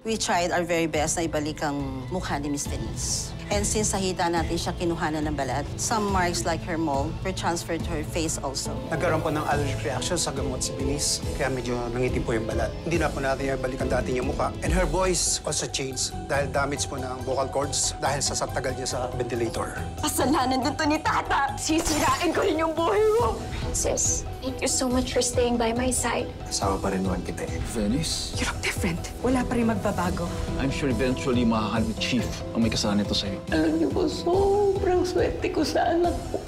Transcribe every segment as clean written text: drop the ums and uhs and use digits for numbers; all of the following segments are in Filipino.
We tried our very best na ibalik ang mukha ni Miss Denise. And since sahita natin siya kinuhanan ng balat, some marks like her mole were transferred to her face also. Nagkaroon po ng allergic reaction sa gamot si Denise, kaya medyo nangitim po yung balat. Hindi na po natin ibalik ang dati niyang mukha. And her voice also changed dahil damage po ng vocal cords dahil sa tagal niya sa ventilator. Kasalanan din to ni Tata. Sisirain ko rin yung buhay mo. Sis, thank you so much for staying by my side. Kasama pa rin naman kita eh. Venice? You look different. Wala pa rin magbabago. I'm sure eventually makakalit ni Chief ang may kasalanan nito sa'yo. Alam niyo po, sobrang swerte ko sa anak ko.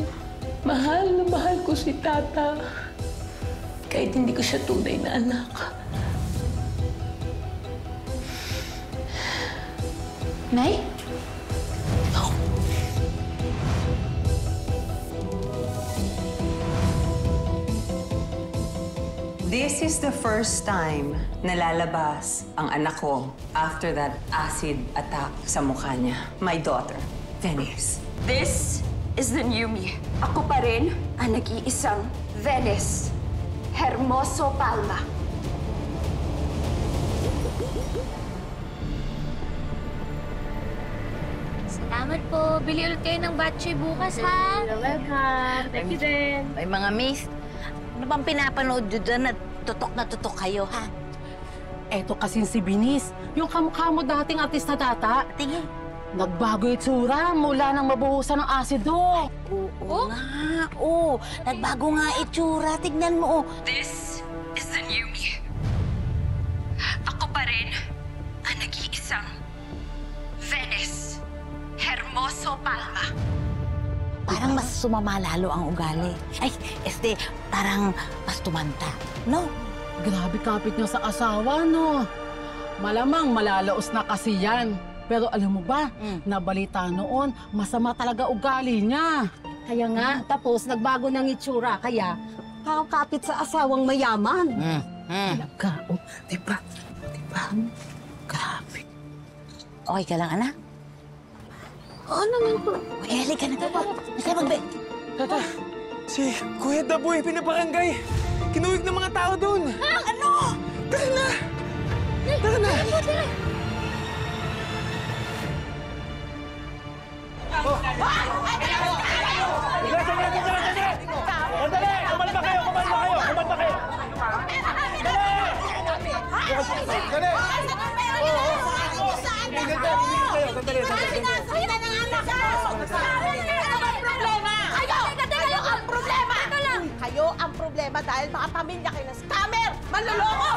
Mahal na mahal ko si Tata. Kahit hindi ko siya tunay na anak. Nay? This is the first time na lalabas ang anak ko after that acid attack sa mukha niya. My daughter, Venice. This is the new me. Ako pa rin ang nag-iisang Venice Hermoso Palma. Salamat po. Bili ulit kayo ng batchoy bukas, ha? You're welcome. Thank you din. Ay, mga miss, ano bang pinapanood nyo dyan na tutok kayo, ha? Eto kasing si Binis, yung kamukha mo dating artista Tata. Tingin. Nagbago yung tsura mula nang mabuhusan ng asido. Oo nga, oo. Nagbago nga itsura. Tignan mo, oh. This is the new me. Ako pa rin ang nag-iisang Venice Hermoso Palma. Parang mas sumama lalo ang ugali. Ay, parang mas tumanda, no? Grabe kapit niya sa asawa, no? Malamang malalaos na kasi yan. Pero alam mo ba, nabalita noon, masama talaga ugali niya. Kaya nga, tapos nagbago ng itsura. Kaya, kakapit sa asawang mayaman. Talaga, oh. Diba? Grabe. Okay ka lang, anak? Oo naman po. Uy, halika na. Nasa magbe. Tata, si Kuya Daboy pinabarangay. Kinuwig ng mga tao doon. Ha? Ano? Tara na! Tara na! Sandali! Kumalma kayo! Dali! Sandali! Kayo ang problema dahil mga pamilya kayo ng scammer! Manloloko!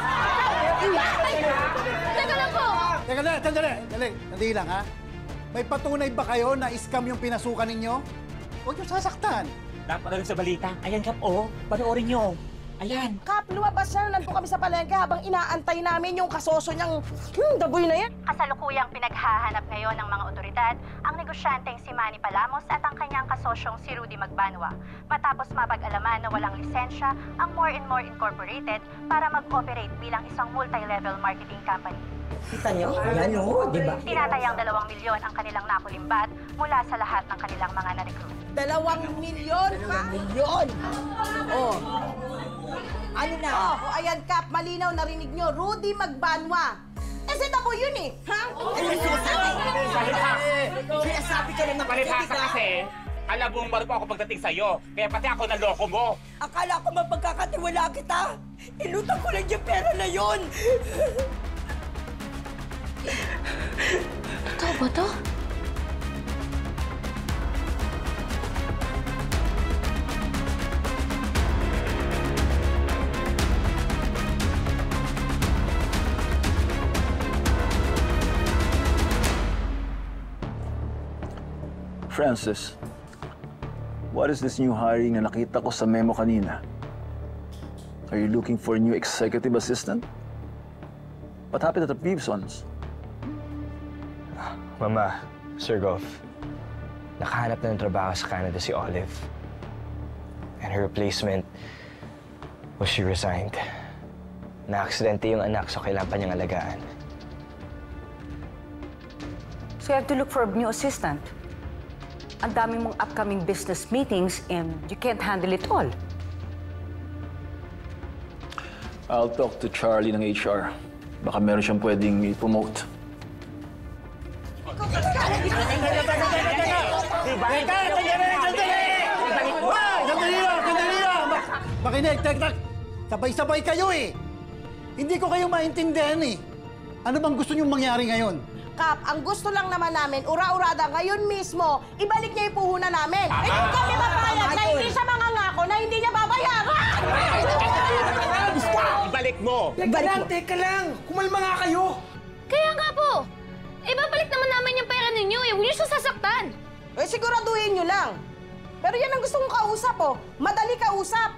Teka lang po! Teka na, sandali! Nandali lang, ha? May patunay ba kayo na scam yung pinasukan ninyo? Huwag niyo sasaktan. Napanood sa balita. Ayan, Kap, oh. Panoorin niyo. Ayan. Kap, lumabas siya. Nandun kami sa palengke habang inaantay namin yung kasosyo niyang daboy na yan. Kasalukuyang pinaghahanap ngayon ng mga otoridad ang negosyanteng si Manny Palamos at ang kanyang kasosyong si Rudy Magbanwa matapos mapag-alaman na walang lisensya ang More and More Incorporated para mag-operate bilang isang multi-level marketing company. Kita niyo? Ayan, oh. Diba? Tinatayang 2 milyon ang kanilang nakulimbat mula sa lahat ng kanilang mga na-recruit. 2 milyon, ha? 2 milyon! Oh. Ano na? Oh, ayan, Kap, malinaw narinig nyo. Rudy Magbanwa. Si Tabo yun eh, ha? Sinasabi ka lang na Palibhasa kasi, alabong marpo ako pagdating sa'yo. Kaya pati ako naloko mo. Akala ko mapagkakatiwala kita. Inutang ko lang yung pera na yun. Totoo ba to? Francis, what is this new hiring na nakita ko sa memo kanina? Are you looking for a new executive assistant? What happened at the previous ones? Mama, Sir Goff, nakahanap na ng trabaho sa Canada si Olive. And her replacement was she resigned. Na-aksidente yung anak, so kailangan pa niyang alagaan. So you have to look for a new assistant. Ang dami mong upcoming business meetings and you can't handle it all. I'll talk to Charlie ng HR. Baka meron siyang pwedeng i-promote. Makinig, tek-tak! Sabay-sabay kayo eh! Hindi ko kayo maintindihan eh. Ano bang gusto niyong mangyari ngayon? Kap, ang gusto lang naman namin, ura-urada ngayon mismo, ibalik niya yung puhunan namin. Eh kung kami mapayag na hindi siya mangangako na hindi niya babayaran! Ibalik mo! Teka lang! Kumalma nga kayo! Kaya nga po! Ibabalik naman namin yung pera ninyo eh. Huwag niyo siya sasaktan. Eh siguraduhin niyo lang. Pero yan ang gusto kong kausap oh. Madali kausap.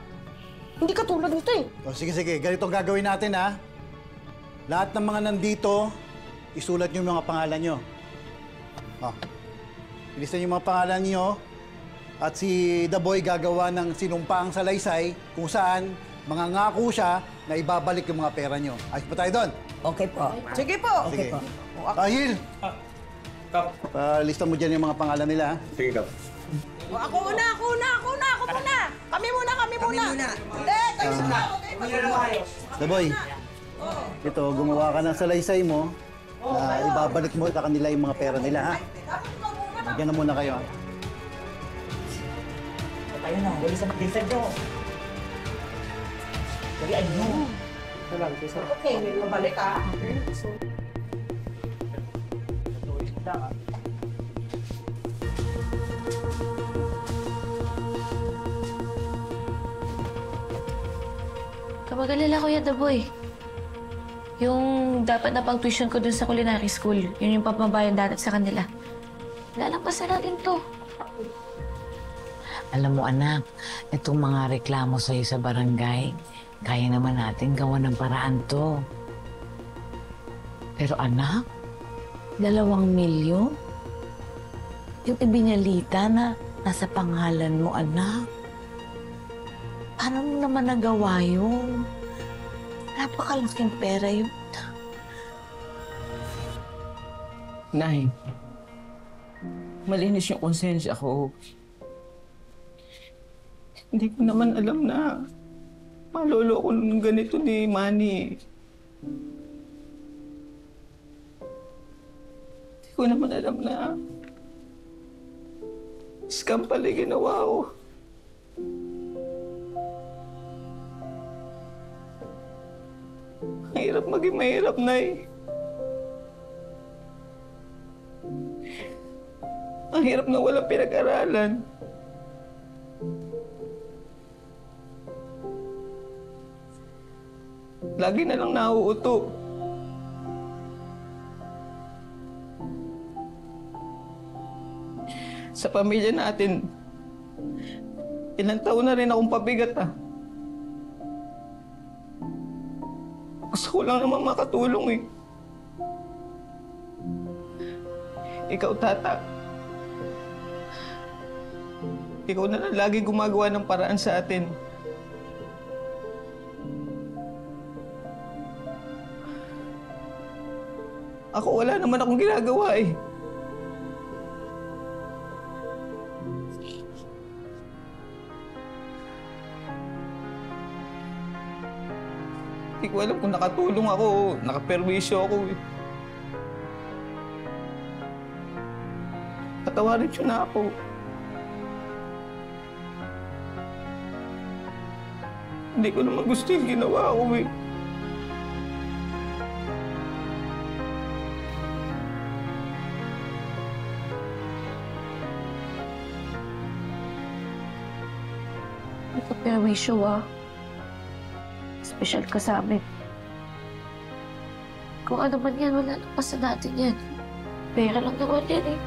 Hindi ka tulad nito eh. O, sige, ganito ang gagawin natin ha. Lahat ng mga nandito, isulat niyo yung mga pangalan niyo. O, ilisan niyo yung mga pangalan niyo. At si The Boy gagawa ng sinumpaang salaysay kung saan mangangako siya na ibabalik yung mga pera niyo. Ayos pa tayo doon? Okay po. Sige po. Sige. Ahil! Kap. Lista mo dyan yung mga pangalan nila ha. Sige, Kap. Ako muna! Kami muna! Hindi! Kayo sa tao! The Boy, ito, gumawa ka ng salaysay mo na ibabalik mo sa kanila yung mga pera nila, ha? Magyan na muna kayo, ha? Tayo na, wala sa mag-decide nyo. Dali, ano? Okay, may mabalik ka. Kapag alala ko yan, The Boy. Yung dapat na pang-tuition ko dun sa culinary school, yun yung papabayan dati sa kanila. Lalampasan natin to. Alam mo anak, itong mga reklamo sa'yo sa barangay, kaya naman natin gawa ng paraan to. Pero anak, 2 milyon? Yung ibinyalita na nasa pangalan mo, anak. Paano mo naman nagawa yun? Napakalaking pera yun. Nay, malinis yung konsensya ko. Hindi ko naman alam na maloloko ng ganito ni Manny. Hindi ko naman alam na scam pala yung ginawa ko. Mahirap maging mahirap, Nay. Ang hirap na walang pinag-aralan. Lagi na lang nauuto. Sa pamilya natin, ilang taon na rin akong pabigat, ah. Gusto ko lang naman makatulong, eh. Ikaw, Tata. Ikaw na lang lagi gumagawa ng paraan sa atin. Ako, wala naman akong ginagawa, eh. Hindi ko alam kung nakatulong ako o nakaperwisyo ako, eh. Patawarin siyo na ako. Hindi ko naman gusto yung ginawa ko, eh. Nakaperwisyo, ah. Special ka sa amin. Kung ano man yan, wala nang pa sa natin yan. Pera lang naman yan, eh.